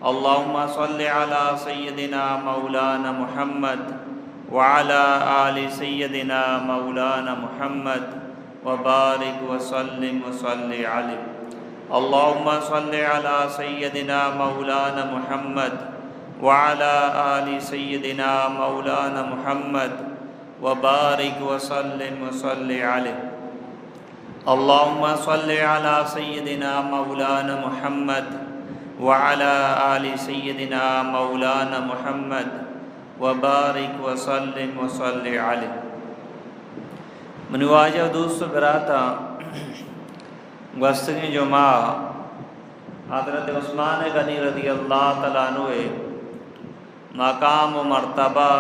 اللهم صل على سيدنا مولانا محمد وعلى آل سيدنا مولانا محمد وبارك وسلم وصل عليه. اللهم صل على سيدنا مولانا محمد وعلى آل سيدنا مولانا محمد وبارك وسلم وصل عليه. اللهم صل على سيدنا مولانا محمد وعلى آل سيدنا مولانا محمد وبارك وسلم وصل عليه. من واجہ دوست براتا گستگی جمعہ حضرت عثمان غنی رضی اللہ تعالیٰ عنہ مقام و مرتبہ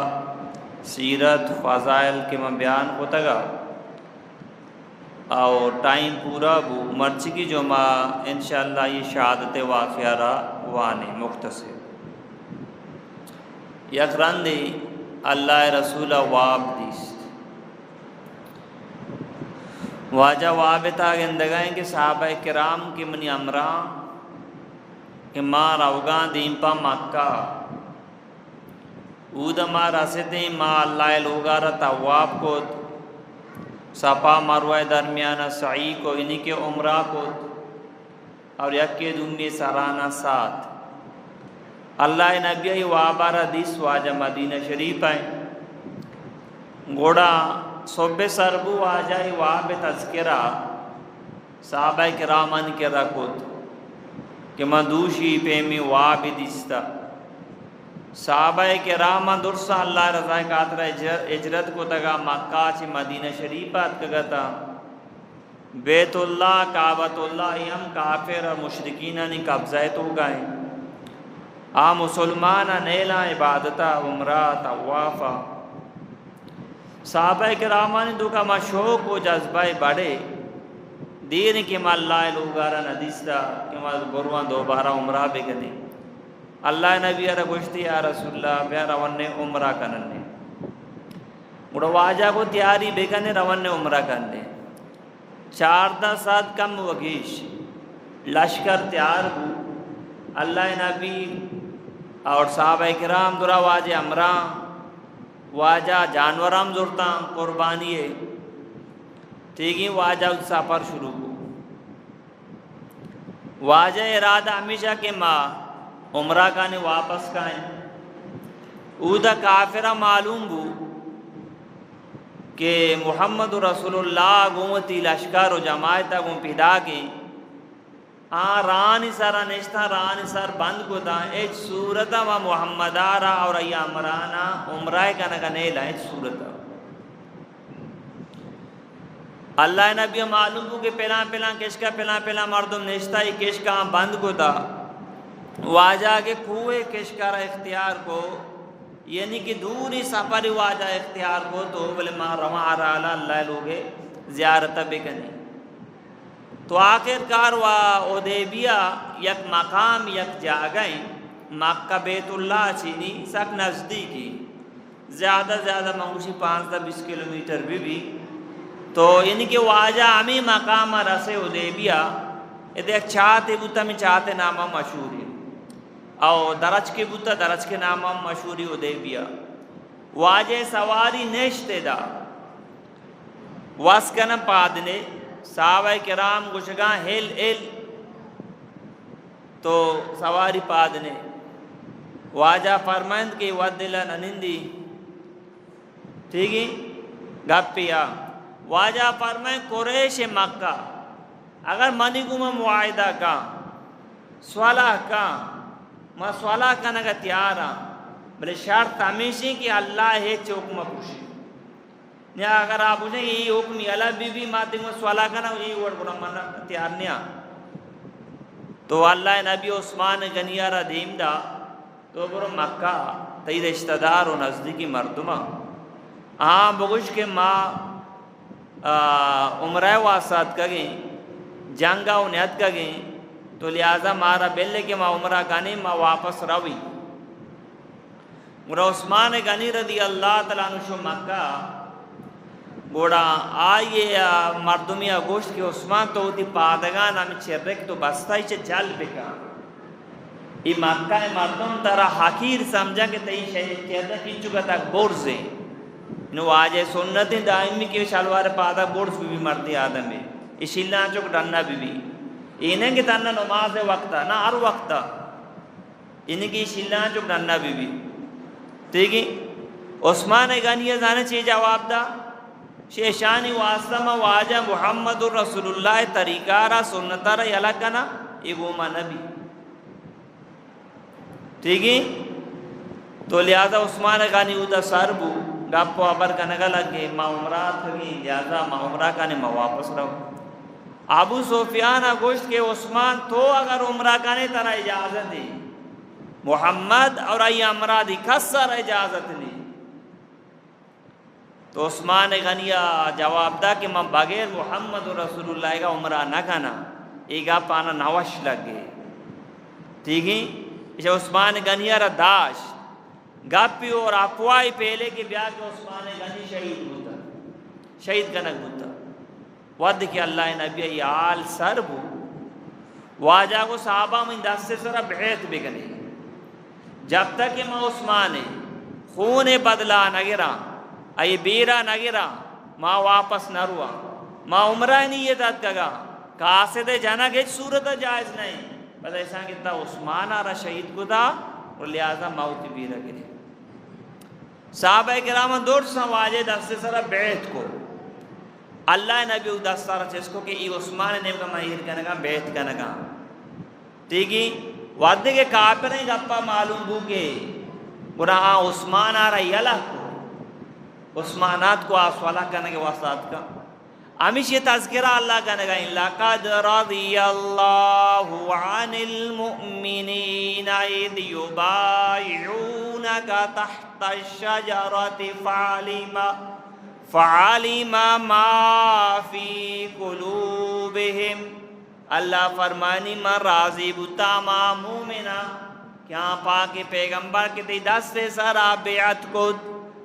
سیرت فضائل کے میں بیان کو تگا اور ٹائم پورا بو مرچی کی جمعہ انشاءاللہ یہ شہادت واقعہ را وانے مختصر یک رندی اللہ رسول واب دیست واجہ وابتا گندگائیں کہ صحابہ کرام کی منی امران کہ ماں روگاں دیم پا مکہ اود ماں رسدیں ماں اللہ لوگا را تواب کو صفا مروہ درمیانہ سعی کو انہی کے عمرہ کو اور یکی دمی سرانہ ساتھ اللہ نبی وابارہ دیس واجہ مدینہ شریف آئیں گوڑا صبح سربو واجہ واب تذکرہ صحابہ کرامن کے رکھت کہ مدوشی پیمی واب دیستا صحابہ کرامن درسا اللہ رضا کاترہ اجرت کو تگا مکہ چی مدینہ شریفات کگتا بیت اللہ کعبۃ اللہ ہم کافر اور مشرکینہ نے قبضہ تو گئے مسلمان نیلا عبادتا عمرہ طوافا صحابہ کرامانی دکھا ما شوق و جذبہ بڑے دین کی ما اللہ لوگارا ندیستا کہ ما گروان دوبارہ عمرہ بگنے اللہ نبی ارہ گوشتی یا رسول اللہ بیا رونے عمرہ کرنے گوڑا واجہ کو تیاری بگنے رونے عمرہ کرنے 14 سات کم وگیش لشکر تیار ہو اللہ نبی اور صحابہ کرام درہ واجہ عمرہ واجہ جانورام زورتا قربانی ہے ٹھیک ہی واجہ سفر شروع ہو واجہ ارادہ ہمیشہ کہ ماں عمرہ کانے واپس کائیں اودا کافرہ معلوم ہو کہ محمد رسول اللہ گومتی لشکر و جماعتہ گوم پیدا کی رانی سارا نشتا رانی سار بند کو دا ایچ صورتا و محمدارا اور ای امرانا عمرہ کا نیلا ایچ صورتا اللہ نبی معلوم ہو کہ پہلا کشکا پہلا مردم نشتا ای کشکا بند کو دا واجہ کے کوئے کشکا را اختیار کو یعنی کہ دوری سفر واجہ اختیار کو تو بلے ماں رواں آرالا اللہ لوگے زیارت بکنے تو آخرکار و حدیبیہ یک مقام یک جاگئیں مکہ بیت اللہ چینی سک نزدیکی زیادہ مہوشی 15-20 کلومیٹر بھی تو یعنی کہ واجہ ہمیں مقام رسے حدیبیہ ایک چاہتے بوتا میں چاہتے نامہ مشہوری اور درج کے بوتا درج کے نامہ مشہوری حدیبیہ واجہ سواری نیشتے دا واسکن پادنے صحابہ کرام گشگاں ہل تو سواری پادنے واجہ فرمائند کی ودلہ ننندی ٹھیک ہی گپیا واجہ فرمائند قریش مکہ اگر منی کو میں معاہدہ کا صلح کا میں صلح کا نگا تیارا بلے شرط ہمیشہ کہ اللہ ہے چوک میں پوشی یا اگر آپ پوچھیں یہ حکم اللہ بی ماتے کو صلح کا نا یہ وڑ گنا منا تیار نیا تو اللہ نبی عثمان غنیہ را دیم دا تو برو مکہ تی رشتہ دار و نزدیکی مردمہ بگوش کے ماں عمرہ واسط کگیں جنگا و نیت کگیں تو لہذا مارا بیلے کے ماں عمرہ گانی ماں واپس روی مرا عثمان غنی رضی اللہ تعالیٰ عنہ شو مکہ گوڑا آئیے مردمی گوشت کے عثمان تو ہوتی پادگان ہمیں چھرک تو بستائی چھے جل بکا ای مکہ مردم ترا حقیر سمجھا کہ تی شہید کی چکا تک بورز ہیں نو آجے سنت دائمی کے شلوار پادا بورز بھی مردی آدم ہے اسی اللہ چک ڈننا بھی انہیں کہ تنہ نماز وقتا نہ ہر وقتا انہیں کہ اسی اللہ چک ڈننا بھی ٹھیک ہے عثمان غنی زانے چی جواب دا شیشانی واسطہ واجہ محمد رسول اللہ طریقہ سنتا را یلکنا ایگوما نبی ٹھیک ہے تو لہذا عثمان غنی اودا سربو گپو ابر کنگا لگے ما عمرات ہوئی لہذا ما عمرہ کانے ما واپس رہو ابو سفیان گوشت کہ عثمان تو اگر عمرہ کانے ترا اجازت دی محمد اور ای عمرہ دی کسر اجازت نہیں تو عثمان غنیہ جواب دا کہ میں بغیر محمد رسول اللہ کا عمرہ نہ کھانا ایگا پانا نوش لگے ٹھیک ہے اسے عثمان غنیہ را داش گاپی اور اپوائی پہلے کے بیا کہ عثمان غنی شہید ہوتا شہید کنک ہوتا ود کہ اللہ نبی ای آل سر بو واجہ کو صحابہ میں دس سے سرہ بیعت بگنے جب تک کہ میں عثمان خون بدلا نگرہ ای بیرا نگرہ ما واپس نہ روا ما عمرہ نیت کگا قاصد جانا کہ صورت جائز نہیں بس ایسا کہتا عثمان آرہ شہید کو دا اور لہذا موت بیرا گرے صحابہ کرام دور سا واجہ دست سرہ بیعت کو اللہ نبی دست سارا چیز کو کہ ای عثمان نے کا مہیر کنگا بیعت کنگا ٹھیک ہے وعدے کے کافریں گپا معلوم ہو کہ قرآن عثمان آرہ یلہ کو عثمانات کو آسوالہ کرنے کے واسطات کا ہمیش یہ تذکرہ اللہ کرنے گا لَقَدْ رَضِيَ اللَّهُ عَنِ الْمُؤْمِنِينَ اِذْ يُبَايِعُونَكَ تَحْتَ الشَّجَرَةِ فَعَلِمَ مَا فِي قُلُوبِهِمْ اللہ فرمانی من راضی بتا ما مومنہ کیا پاک پیغمبر کی تی دست سر آپ بیعت کود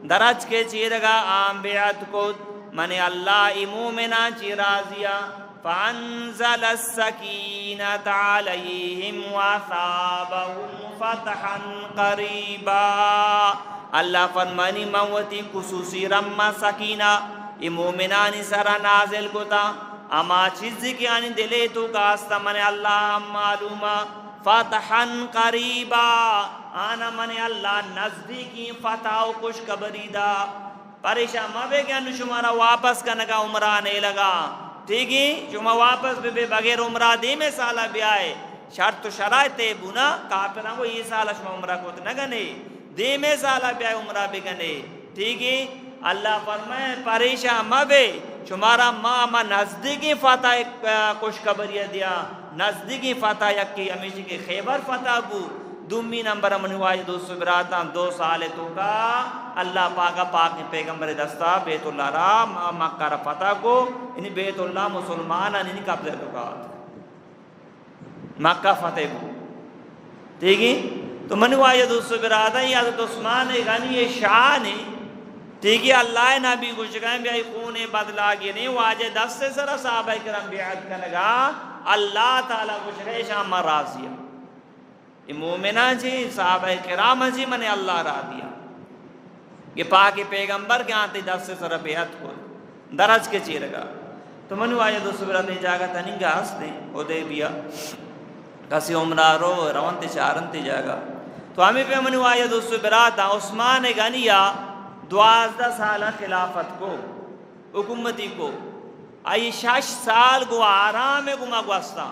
درج کے چیرگا آم بیعت کود من اللہ مومنہ چی راضیہ فانزل السکینت علیہم وثابہم فتحا قریبا اللہ فرمانی موتی خصوصی رمہ سکینہ مومنانی سر نازل کتا اما چیز کی آنی دلے تو کاستا من اللہ معلومہ فتحا قریبا آنا من اللہ نزدیکی فتح و خوش کبری دا پریشان مبے کہ انو شمارا واپس کنگا عمرہ نہیں لگا ٹھیک ہے شما واپس بے بغیر عمرہ دے میں سالہ بھی آئے شرط و شرائط بنا کافران کو یہ سالہ شما عمرہ کو نگنے دے میں سالہ بھی آئے عمرہ بھی گنے ٹھیک ہے اللہ فرمائے پریشان مبے شمارا ماما نزدیکی فتح خوشخبریہ دیا نزدیکی فتح یکی ہمیشہ کے خیبر فتح بو دومی نمبر منوائی دوستو برادان 2 سال تو کا اللہ پاکا پاک پیغمبر دستا بیت اللہ را مکہ را فتح کو انہی بیت اللہ مسلمان انہی قبضہ تو کا مکہ فتح کو ٹھیک ہے تو منوائی دوستو برادان یہ حضرت عثمان غنی شان ہے ٹھیک ہے اللہ نبی کو شکائیں بھی آئی خون بدلا گی نہیں واجہ دست سے سر صحابہ کرام بیعت کنگا اللہ تعالیٰ کو شکائیں شام راضیہ یہ مومنہ جی صحابہ کرام جی میں نے اللہ را دیا یہ پاک پیغمبر کے آتے دست سے سر بیعت کو درج کے چیرگا تو منو آئے دوستو برادی جاگا تنگا ہستے ادے بیا کسی عمرہ رو روانتے چارنتے جاگا تو ہمیں پہ منو آئے دوستو برادا عثمان غنیہ 12 سالہ خلافت کو حکومتی کو آئی 6 سال کو آرام گما گوستا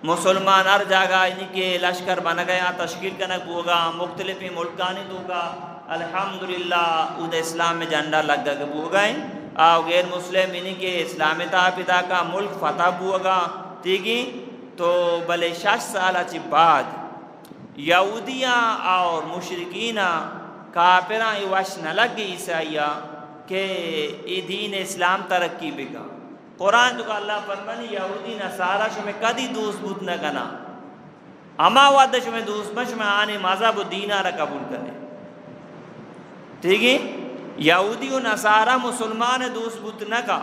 مسلمان ہر جگہ ان کے لشکر بن گیا تشکیل کنک ہوگا مختلف ملکانی دوگا الحمدللہ اود اسلام میں جھنڈا لگ گئے ہو گئے آو غیر مسلم ان کے اسلام پتا کا ملک فتح ہوگا ٹھیک ہے تو بلے 6 سالہ چی بعد یہودیاں اور مشرکین کافران ایواش نہ لگ گئی عیسائیہ کہ ای دین اسلام ترقی بگا قرآن تو اللہ فرمانی یہودی نصارہ شمیں کدی دوست بود نہ کنا اما وعدہ شمیں دوست بن شمیں آنے مذہب و دینہ را قبول کرنے ٹھیک ہے یہودی و نصارہ مسلمان دوست بود نہ کا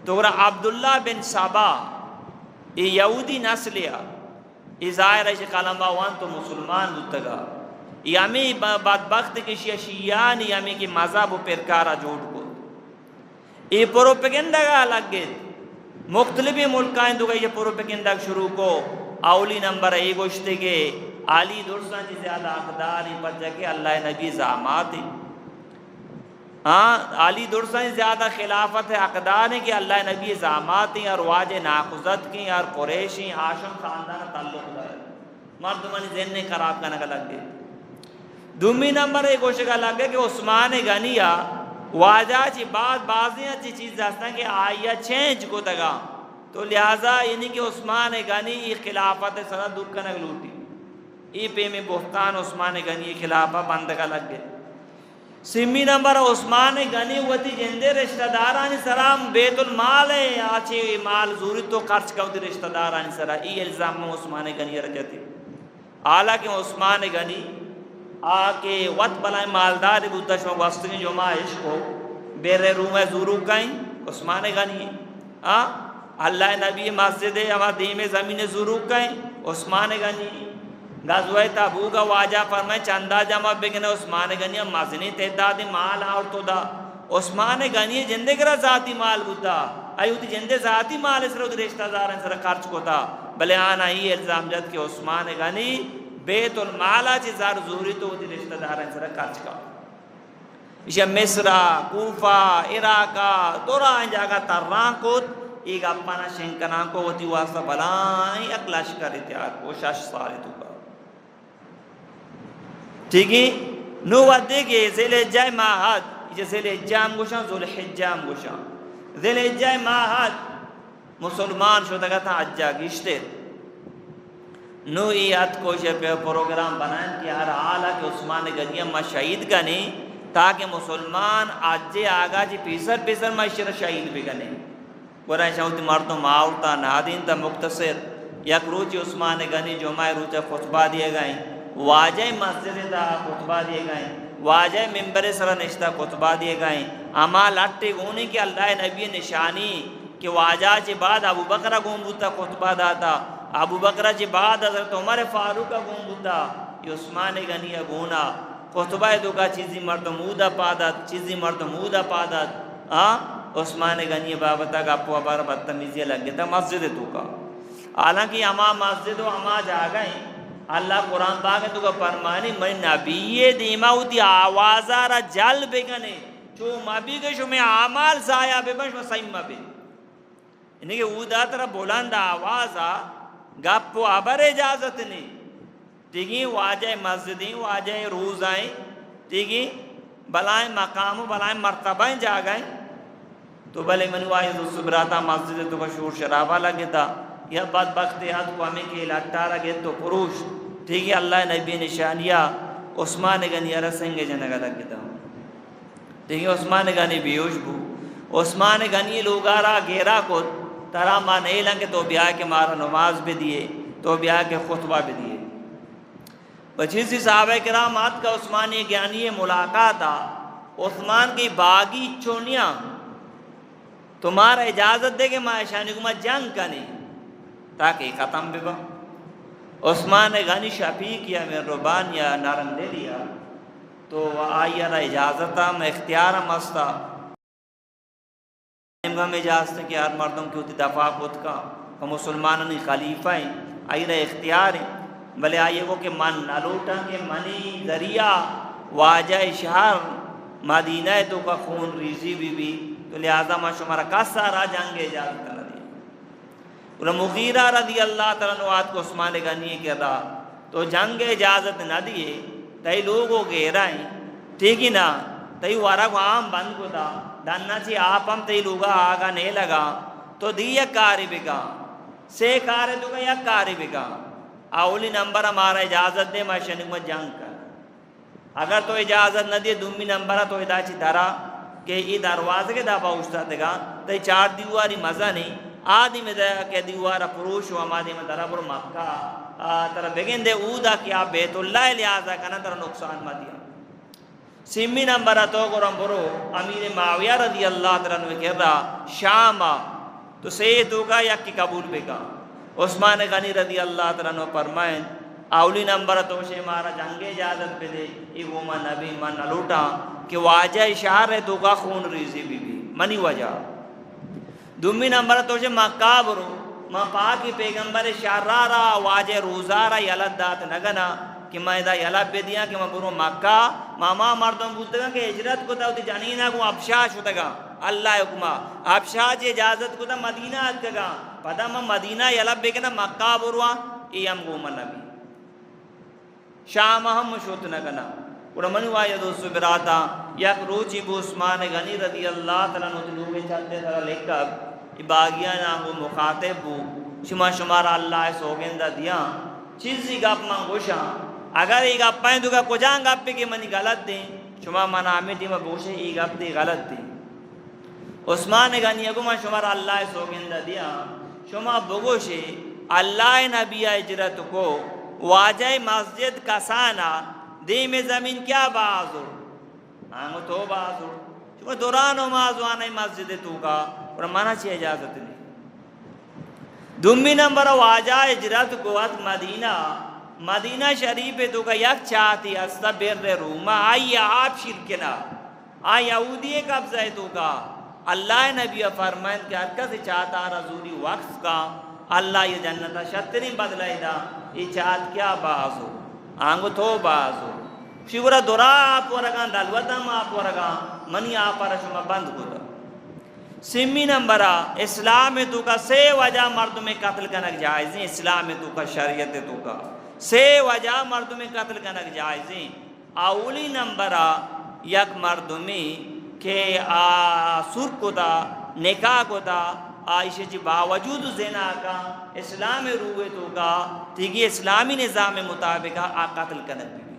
تو عبداللہ بن سبا یہ یہودی نسلیا ظاہر ہے کلمہ وان تو مسلمان بودتگا یمی بدبخت کی شیعیان یمی کی مذہب و پرکارا جوڑ کو ای پروپیگنڈا گا لگ گئے مختلفی ملکائیں دو گئی یہ پروپیگنڈا شروع کو اولی نمبر ای گوشتے گے علی درسان جی زیادہ اقداری پر جگہ اللہ نبی زعمات ہیں علی درسان زیادہ خلافت ہے اقدار ہیں کہ اللہ نبی زعمات ہیں اور واجہ ناخذت کی اور قریشی ہاشم خاندان تعلق دار مردمانی ذہن نے خراب کرنے کا لگ گئے دومی نمبر ایک گوشے کا لگ گئے کہ عثمان غنیہ واجہ چی بعضی اچھی چیز دستا کہ آئیہ چینج کو تگا تو لہذا یعنی کہ عثمان غنی خلافت سرہ دور کنگ لوٹی ای پہ میں بہتان عثمان غنی خلافہ بند کا لگ گئے سمی نمبر عثمان غنی ہوتی جندے رشتہ دارانی سرام بیت المال ہے آچے مال زوری تو خرچ کرتی رشتہ دارانی سرام ای الزام میں عثمان غنی رجتی حالانکہ عثمان غنی آکے وقت بلائیں مالدار بودتا شما گوستگی جو ماں عشق ہو بیر روم زورو کہیں عثمان غنی اللہ نبی مسجد اما دیم زمین زورو کہیں عثمان غنی غزوہ تبوک واجہ فرمائے چندہ جمع بگنے عثمان غنی مزنی تعداد مال اور تو دا عثمان غنی جندے کرا ذاتی مال بودتا ایوتی جندے ذاتی مال اس رہا رشتہ دارن سر خرچ کو تا بلے آنا ہی الزام جد کہ عثمان غنی بیت المالا چی زار زوری تو ہوتی رشتہ دارن سر خرچ کا اسے مصرہ کوفہ عراقہ دوران جاگا تران کو ایک اپنا شنکنان کو ہوتی واسطہ بلائیں ایک لشکر اتیار کو شش سالی تو کا ٹھیک ہے نو ودے کے ذیل اجائی ماہد یہ ذیل اجام گوشاں ذول حجام گوشاں ذیل اجائی ماہد مسلمان شدہ گا تھا حجا گشتے نو ایت کوشے پہ پروگرام بنائیں کہ ہر حالہ کہ عثمان غنی ما شہید گنے تاکہ مسلمان آجے آگا جی پیسر معاشر شہید بھی گنے گورائیں شاہوتی مردوں ماورتا نادین تا مختصر یک روچی عثمان غنی جمعہ روچہ خطبہ دیے گئیں واجہ مسجد تا خطبہ دیے گئیں واجہ ممبر سر نشتہ خطبہ دیے گئیں اما لٹے گونے کہ اللہ نبی نشانی کہ واجہ چی بعد ابو بکرہ گون بوتا خطبہ داتا ابو بکرہ چی بعد حضرت عمر فاروق گون بوتا یہ عثمان غنی گونا خطبہ دو کا چیزی مردمودہ پادت چیزی مردمودہ پادت عثمان غنی بابتا کا اپو ابار بدتمیزی لگے تھا مسجد تو کا حالانکہ اما مسجد و اما جا گئیں اللہ قرآن پاک تو کا فرمانی من نبی دیما ہوتی آوازہ را جل بگنے چو مبی کے شو میں عمال ضائع بے بن شو سیمہ بے انہیں کہ او دا ترہ بلند آوازہ گپ و عبر اجازت نہیں ٹھیکی واجہ مسجدیں واجہ روزائیں ٹھیکی بلائیں مقام و بلائیں مرتبہ جا گئیں تو بلے منوائی صبراتا مسجد تو کا شور شرابہ لگے تھا یا بدبخت حد کو ہمیں کے لٹا رگے تو پروش ٹھیک ہے اللہ نبی نشانیہ عثمان غنی رسنگے جنگا لگے تھا ٹھیک ہے عثمان غنی بیوش بو عثمان غنی لوگارا گیرا کو ترہ ماں نہیں لنگے تو بیاہ کے مارا نماز بھی دیے تو بیاہ کے خطبہ بھی دیے بچیسی صحابہ کرام آت کا عثمانی گیانی ملاقات تھا عثمان کی باغی چونیاں تمہارا اجازت دے کہ ماں شانی کو ماں جنگ کرنے تاکہ ختم بھی با عثمان غنی شفیق یا میں ربان یا نارم دے لیا تو آئیہ را اجازتا میں اختیارا مستا امگا میں اجازتا کہ ہر مردوں کی ہوتی دفاع خود کا کہ مسلمانوں خلیفہ ہیں آئی را اختیار ہیں بلے آئیے کو کہ من نلوٹا کہ منی ذریعہ واجہ شہر مدینہ تو کا خون ریزی بھی تو لہذا ما شمارا کس سارا جنگ اجازت کرنا دیا اور مغیرہ رضی اللہ تعالیٰ نوات کو عثمان غنی کر رہا تو جنگ اجازت نہ دیے تئی لوگوں گھیرائیں ٹھیک ہی نا تئی وارا کو عام بند کو تھا دننا چی آپ ہم تئی لوگا آگا نہیں لگا تو دی یک کاری بگا سے کاری تو کا یک کاری بگا اولی نمبر ہمارا اجازت دے میں شنگ میں جنگ کر اگر تو اجازت نہ دیے دومی نمبر تو ادا چی دھرا کہ یہ دروازے کے دفعہ اچھتا دگا تو چار دیواری مزہ نہیں آدھی میں دیا کہ دیوارا پروش ہوا آدھی میں درہ پر مکہ ترہ بگن دے اودا کیا بیت اللہ لہذا کنا ترہ نقصان ما دیا سیمی نمبر تو گرم برو امیر معاویہ رضی اللہ تعالیٰ نے کہہ رہا شام تو سیدو کا یک کی قبول بگا عثمان غنی رضی اللہ تعالیٰ عنہ فرمائیں اولی نمبر تو سے مارا جنگ اجازت پہ دے ایگو من نبی من نلوٹا کہ واجہ شہر ہے تو کا خون ریزی بھی منی وجہ دومی نمبر تو سے مکہ برو ما پاکی پیغمبر شہرارا واجہ روزارا یلد دات نگنا کہ میں دا یلد بے دیا کہ میں برو مکہ ماما مردم بودتا گا کہ ہجرت کو تا ہوتی جانینا کو ابشاہ شتا گا اللہ حکمہ ابشاہ جی اجازت کو تا مدینہ آت گا پدا میں مدینہ یلد بے کنا مکہ بروا ایم گو من نبی شام ہم شوت نگنا اور منی واجہ دوستو براتا یک روچی بو عثمان غنی رضی اللہ تعالیٰ عنہ دلوگے چلتے تھا لکب باغیاں نامو مخاطب بو شما شمارا اللہ سوگندہ دیا چیزی گپ من گوشا اگر ای گپ پائیں دو گا کجان گپ پہ کہ منی غلط دیں شما من آمیٹی میں بوشے ای گپ دی غلط دیں عثمان غنی اگو من شمارا اللہ سوگندہ دیا شما بگوشے اللہ نبی اجرت کو واجہ مسجد کسانا دی میں زمین کیا بازور آنگو تو بازور شما دورانو مازوانا مسجد تو کا اور مانا چی اجازت نہیں دومی نمبر واجہ اجرت قوت مدینہ شریف تو کا یک چاہتی استا بیر روما آئی آپ شرکنا آئی یہودی قبضہ تو کا اللہ نبی فرمائن کہ ہر کسی چاہتا رضوری وقت کا اللہ یہ جنتا شتری بدلائی دا یہ چاہت کیا بازو آنگو تو بازو شیورا دورا آپ ورگا دلوتا ما آپ ورگا منی آپ رشما بند کو دا سمی نمبرہ اسلام تو کا سے وجہ مردوں میں قتل کنک جائزیں اسلام تو کا شریعت تو کا سے وجہ مردوں میں قتل کنک جائزیں اولی نمبرہ یک مردوں میں کہ سر کو دا نکاح کو دا عائشہ جی باوجود زنا کا اسلام روئے تو کا ٹھیک ہے اسلامی نظام مطابق قتل کنک بھی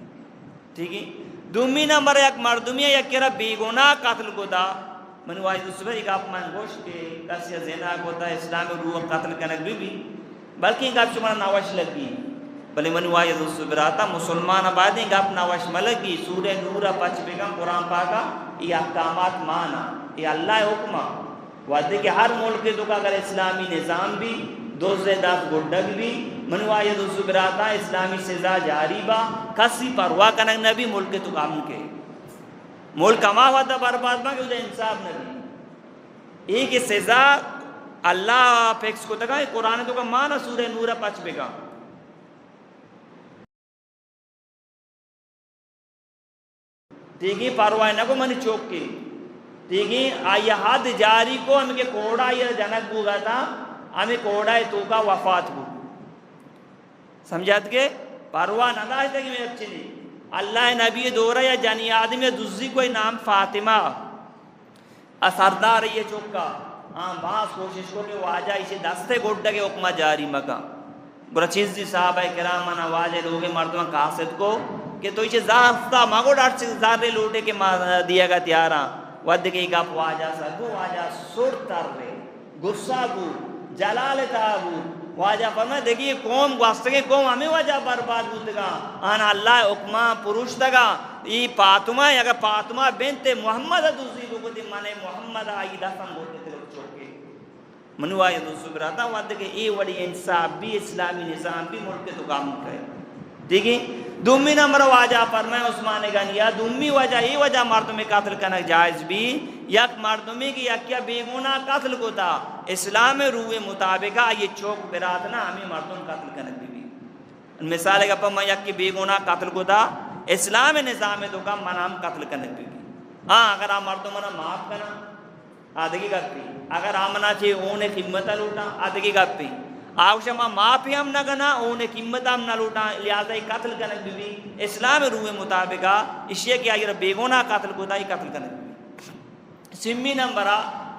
ٹھیک ہے دومی نمبر یک مردمی یک کرا بیگناہ قتل کو دا من واجد صبح ایک آپ من گوشت کے کسی زنا کو دا اسلام روح قتل کنک بھی بلکہ ایک آپ شمارا ناوش لگی بلے من واجد صبح راتا مسلمان آبادیں ایک آپ ناوش ملگی سورہ نورہ پچ بیگم قرآن پاکا یہ احکامات مانا یہ اللہ حکمہ وعدے کہ ہر ملک تو کا اگر اسلامی نظام بھی دو زیدات گھڑک بھی منوائی دو سبراتا اسلامی سزا جاری با کسی پرواہ کنک نبی ملک تو کام کے ملک کما ہوا تھا برباد با کہ اسے انصاف نبی ایک سزا اللہ فیکس کو تکا قرآن تو کا مانا سورہ نورہ پچ بگا تیگی پرواہ نہ کو منی چوک کے تیگی آئی حد جاری کو ہم کے کوڑا یا جنک بو گا تھا ہمیں کوڑا تو کا وفات بو سمجھات کے پرواہ نہ دا ہے کہ میں اچھی نہیں اللہ نبی دورہ یا جانی آدمی دوسری کوئی نام فاطمہ اثردار یہ چوکا ہاں باس کوشش کو کہ واجہ اسے دستے گھڑا کے حکمہ جاری مکا برا چیز دی صحابہ کرامانا واجہ لوگے مردمان قاصد کو کہ تو اسے زافتہ مانگو ڈاٹ سے زارے لوٹے کے دیا گا تیارا ود کے گپ واجہ سا گو واجہ سر تر رہے غصہ بو جلال تابو واجہ فرمائے دیکھئے قوم گوستگی قوم ہمیں وجہ برباد بودگا آنا اللہ حکمہ پروشتگا یہ پاتمہ اگر پاتمہ بنت محمد دوسری لوگوں دی مانے محمد آئی دفن بولتے تھے چوکے منو آئی دوسری براتا ود کے ای وڑی انصاف بھی اسلامی نظام بھی ملک تو کام کرے دیکھیں دومی نمبر واجہ فرمائے عثمان غنی دومی وجہ یہ وجہ مردمی قتل کنک جائز بھی یک مردمی کی یک کیا بیگناہ قتل کو تا اسلام روح مطابقہ یہ چوک براتنا ہمیں مردم قتل کنک بھی مثال کا پا میں یک کی بیگناہ قتل کو تا اسلام نظام تو کا منام قتل کنک بھی ہاں اگر آپ مردمنا معاف کرنا آدھگی گپی اگر آمنا چھے اونے خدمت لوٹا آدھگی گپی آوشہ ماں معافی ہم نہ گنا اونے قیمت ہم نہ لوٹا لہذا قتل کنک بھی اسلام روح مطابقہ اشیاء کیا یہ بیگناہ قتل کو تا ہی قتل کنک بھی سمی نمبرہ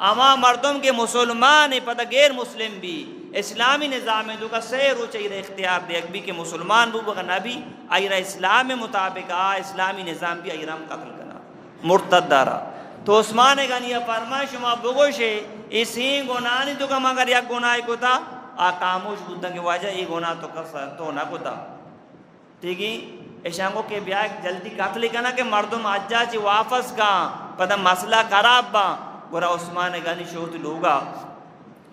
اما مردم کے مسلمان پتہ غیر مسلم بھی اسلامی نظام دو کا سیر چاہیے اختیار دے بھی کہ مسلمان بو بغا نبی ایرہ اسلام مطابقہ اسلامی نظام بھی ایرہ قتل کرنا مرتد دارا تو عثمان غنی فرمائے شما بگوشے اسی گناہ تو کا مگر یک گناہ کو تا آکاموش بودن کے واجہ یہ گناہ تو کر تو نہ کو تا ٹھیک ہے ایشانگو کے بیاہ جلدی قتل کنا کہ مردم آجا چی واپس کا پتہ مسئلہ خراب با گورا عثمان غنی شوت لوگا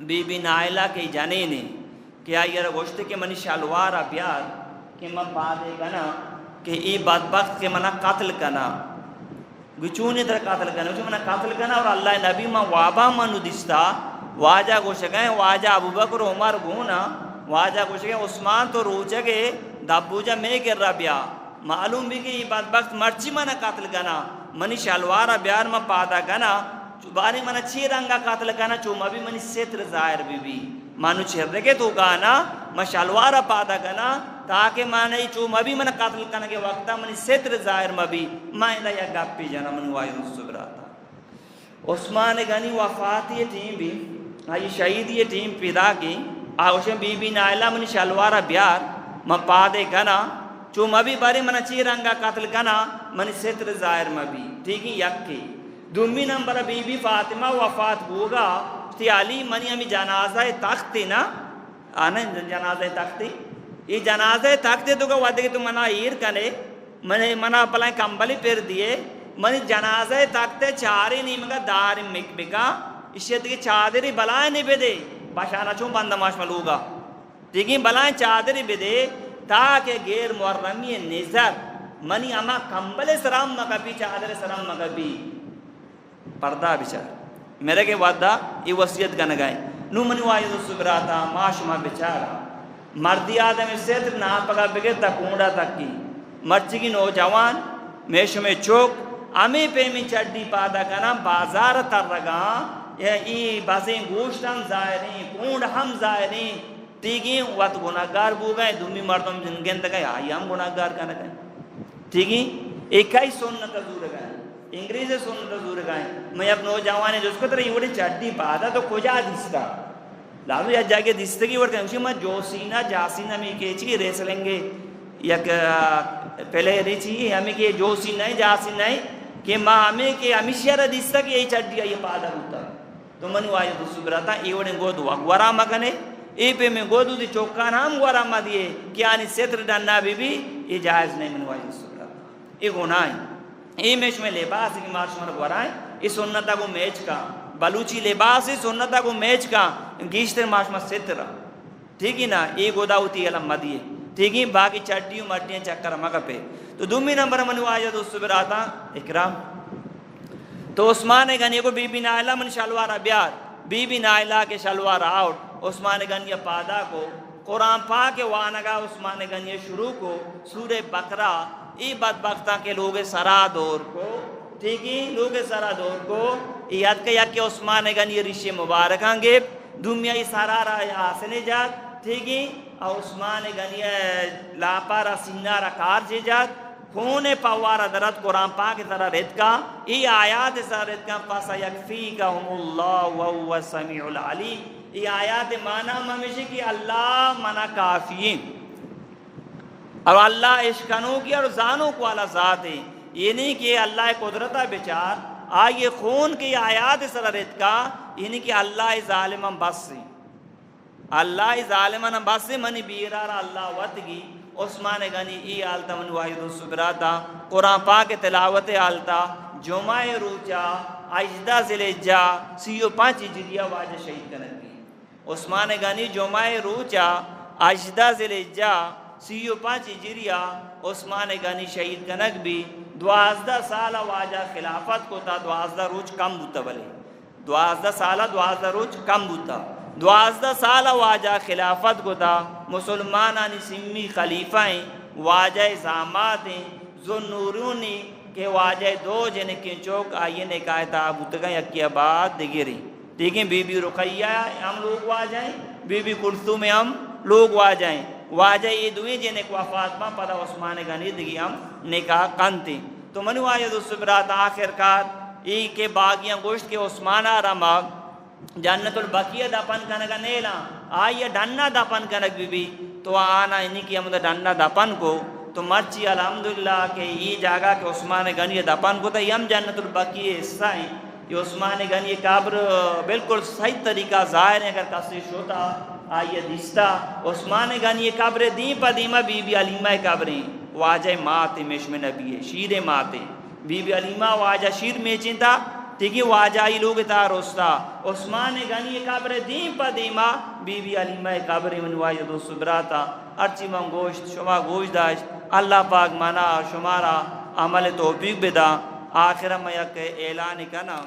بی بی نائلہ کے جانے نے کہ آئیے گوشت کہ منی شلوارا بیار کہ من پادے کنا کہ ای بدبخت کے منا قتل کنا گچونی در قتل کنا اسے منا قتل کنا اور اللہ نبی من وابا منو دستا واجہ گوشگیں واجہ ابو بکر عمر گونا واجہ گوشگیں عثمان تو روچگے دبوجہ میں گر رہا بیا معلوم بھی کہ ای بدبخت مرچی منا قتل کنا منی شلوارا بیار من پادا کنا باری منا چی رنگا قتل کنا چوما بھی منی ستر ظاہر بھی مانو چھر رکے تو کانا میں شلوارا پادا کنا تاکہ مانے چوما بھی منا قتل کنا کے وقتا منی ستر ظاہر بھی میں دا یا گپی جانا من واحد الصبراتا عثمان غنی وفاتی ٹیم بھی آئی شہیدی ٹیم پیدا کی آوشن بی بی نائلہ منی شلوارا بیار میں پادے کنا چوما بھی باری منا چی رنگا قتل کنا منی ستر ظاہر بھی ٹھیک ہی یکی دومی نمبر بی بی فاطمہ وفات ہوگا تی علی منی ہمیں جنازہ تختی نا آنا جنازہ تختی یہ جنازہ تختی تو کہ وعدے کہ تو منا ایر کنے منا پلائیں کمبلی پھر دیے منی جنازہ تختے چاری نیمگا دار مکبگا اس شد کی چادری بلائیں نہیں بدے باشانہ چون بندماش ملوگا دیکھیں بلائیں چادری بدے تاکہ غیر محرمی نظر منی اما کمبل سرام مکبی چادر سرام مکبی پردہ بچار میرے کے وعدہ یہ وصیت کا نگائیں نو منی واحد الصبراتا معاشمہ بچارا مردی آدم ستر نا پگا بگے تکونڈا تک کی مرچی کی نوجوان میش میں چوک امی پہ میں چڈی پادا کنا بازار تر رگا ای بازیں گوشت ہم ظاہریں کونڈ ہم ظاہریں تیگیں وقت گناہگار بو گئے دومی مردم جنگیں تک گئے آئی ہم گناہگار کا نگائیں تیگیں ایک ہی سنت زور گئے انگریزی سنت زور گئے میں اب نوجوانے جو اس کو طرح یہ وڑی چڈی پادا تو کجا دیستا لازو یا جاگے دیستگی ورکا اسی میں جو سینہ جاسینہ میں کیچی ریس لیں گے یک پہلے ریچی ہمیں کہ جو سینہ جاسینہ کہ ماں ہمیں کہ ہمیشہ را دیستا کہ یہ چڈی یہ پادا ہوتا تو منو واحد الصبراتا یہ وڑی گودو گورا مکنے ای پہ میں گودو دی چوکان ہم گورا ما دیئے کہ آنی ستر ڈننا بھی یہ جائز نہیں منو واحد الصبراتا یہ گناہ ای میش میں لباس کی مارشمر گورائیں اس سنتا کو میچ کا بلوچی لباس اس سنتا کو میچ کا گیشتر مارشمر سترہ ٹھیک ہی نا یہ گودا ہوتی علم مدیے ٹھیک ہی باقی چٹیوں مٹیاں چکر مگا پہ تو دومی نمبر منو آیت الصبراتا اکرام تو عثمان غنی کو بی بی نائلہ من شلوارہ بیار بی بی نائلہ کے شلوارہ آؤٹ عثمان غنی پادا کو قرآن پاک وانگا عثمان غنی شروع کو سورہ بقرہ ای بدبختہ کے لوگ سرا دور کو ٹھیک ہی لوگ سرا دور کو یاد کہ یک عثمان غنی رشی مبارکاں گے دنیا ای سارا رہا آسنے جات ٹھیک ہی عثمان غنی لاپارا سینارا کار جے جات خون پوارا درد قرآن پاک طرح رد کا ای آیات سا رد کا فاسا یکفیکہم اللہ وہو السمیع العلیم ای آیات مانا ہمیشہ کی اللہ منا کافی اور اللہ عشقنوں کی اور زانوں کو والا ذات ہے یہ نہیں کہ اللہ قدرتہ بچار آئیے خون کی آیات سر رد کا یہ نہیں کہ اللہ ظالمان بس سے اللہ ظالمان بس سے منی بیرارا اللہ وطگی عثمان غنی ای آلتا من واحد الصبراتا قرآن پاک تلاوت آلتا جمعہ روچا اجدہ زلجہ 35 ہجریہ واجہ شہید کرنگی عثمان غنی جمعہ روچا اجدہ زلجہ 35 ہجریہ عثمان غنی شہید کنک بھی 12 سالہ واجہ خلافت کو تا 12 روچ کم بوتا بلے 12 سالہ 12 روچ کم بوتا 12 سالہ واجہ خلافت کو تا مسلمانانی سمی خلیفہ ہیں واجہ زامات ہیں ذوالنورونی کہ واجہ دو جن کے چوک آئیے نے کہا تھا بوتگاں یکی آباد دگری دیکھیں بی بی رقیہ ہم لوگ واجہیں بی بی کلثوم میں ہم لوگ واجہیں واجہ یہ دوئیں جن ایک وفات پا پدا عثمان غنی دگی ہم نکاح کنتے تو منو آیت الصبرات آخر کار ای کے باغیاں گوشت کے عثمان آرما جنت البقیہ دپن کنگا نیلا آئیے ڈننا دپن کنگ بھی تو آنا انہی کی ہم ڈننا دپن کو تو مرچی الحمدللہ کہ یہ جاگا کہ عثمان غنی دپن کو تا یہ ہم جنت البقیہ حصہ ہیں یہ عثمان غنی قبر بالکل صحیح طریقہ ظاہر ہے اگر کسیش ہوتا آئیے دستا عثمان غنی قبر دیں پا دیمہ بی بی علیمہ قبریں واجہ ماتے مشم نبی ہے شیر ماتے بی بی علیمہ واجہ شیر میچیں تھا ٹھیک ہے واجائی لوگ تا رستا عثمان غنی قبر دیم پا دیما بی بی علیمہ قبر من واجد و صبراتا ارچی من گوشت شما گوشت داشت اللہ پاک منا شمارا عمل توفیق بدا آخرہ میں یک اعلان کنا